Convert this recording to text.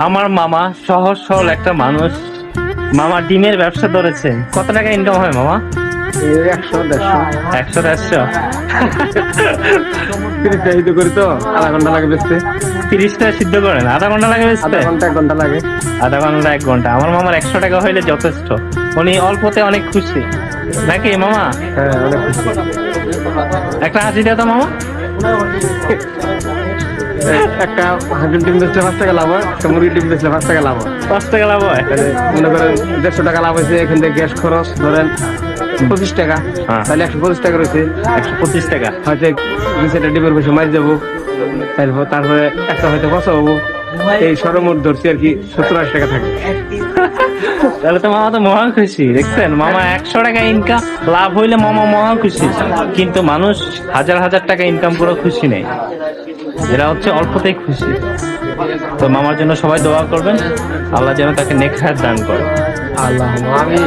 আমার মামা সহজ সরল একটা মানুষ। মামা ডিমের ব্যবসা ধরেছে। কত টাকা ইনকাম হয় মামা? 100-150। 100-150। 30টা সিদ্ধ করি তো আধা ঘন্টা লাগে বেচতে। 30টা সিদ্ধ করেন আধা ঘন্টা লাগে আধা বেচতে? ঘন্টা 1 ঘন্টা লাগে। আধা ঘন্টা 1 ঘন্টা। আমার মামার 100 টাকা হইলে যথেষ্ট। উনি অল্পতে অনেক খুশি নাকি মামা? হ্যাঁ, অনেক খুশি। একটা হাসি দাও তো মামা। একটা হাঁসের ডিম বেচলে 5 টাকা লাভ হয়, একটা মুরগির ডিম বেচলে 5 টাকা লাভ হয়। 5 টাকা লাভ হয়। তাহলে মনে করেন 150 টাকা লাভ হয়েছে। এখান থেকে গ্যাস খরচ ধরেন 25 টাকা, হ্যাঁ। তাহলে 125 টাকা রয়েছে। 125 টাকা। হয়তো 2-4টা ডিমের পয়সা মারি যাবো, তারপরে একটা হয়তো বসা হবো। এই সর্বমোট ধরছি আর কি 70-80 টাকা থাকে। তাহলে তো মামা তো মহা খুশি। দেখছেন মামা 100 টাকা ইনকাম লাভ হইলে মামা মহা খুশি। কিন্তু মানুষ হাজার হাজার টাকা ইনকাম করে খুশি নেই, এরা হচ্ছে অল্পতেই খুশি। তো মামার জন্য সবাই দোয়া করবেন, আল্লাহ যেন তাকে নেক হায়াত দান করে। আল্লাহ, আমি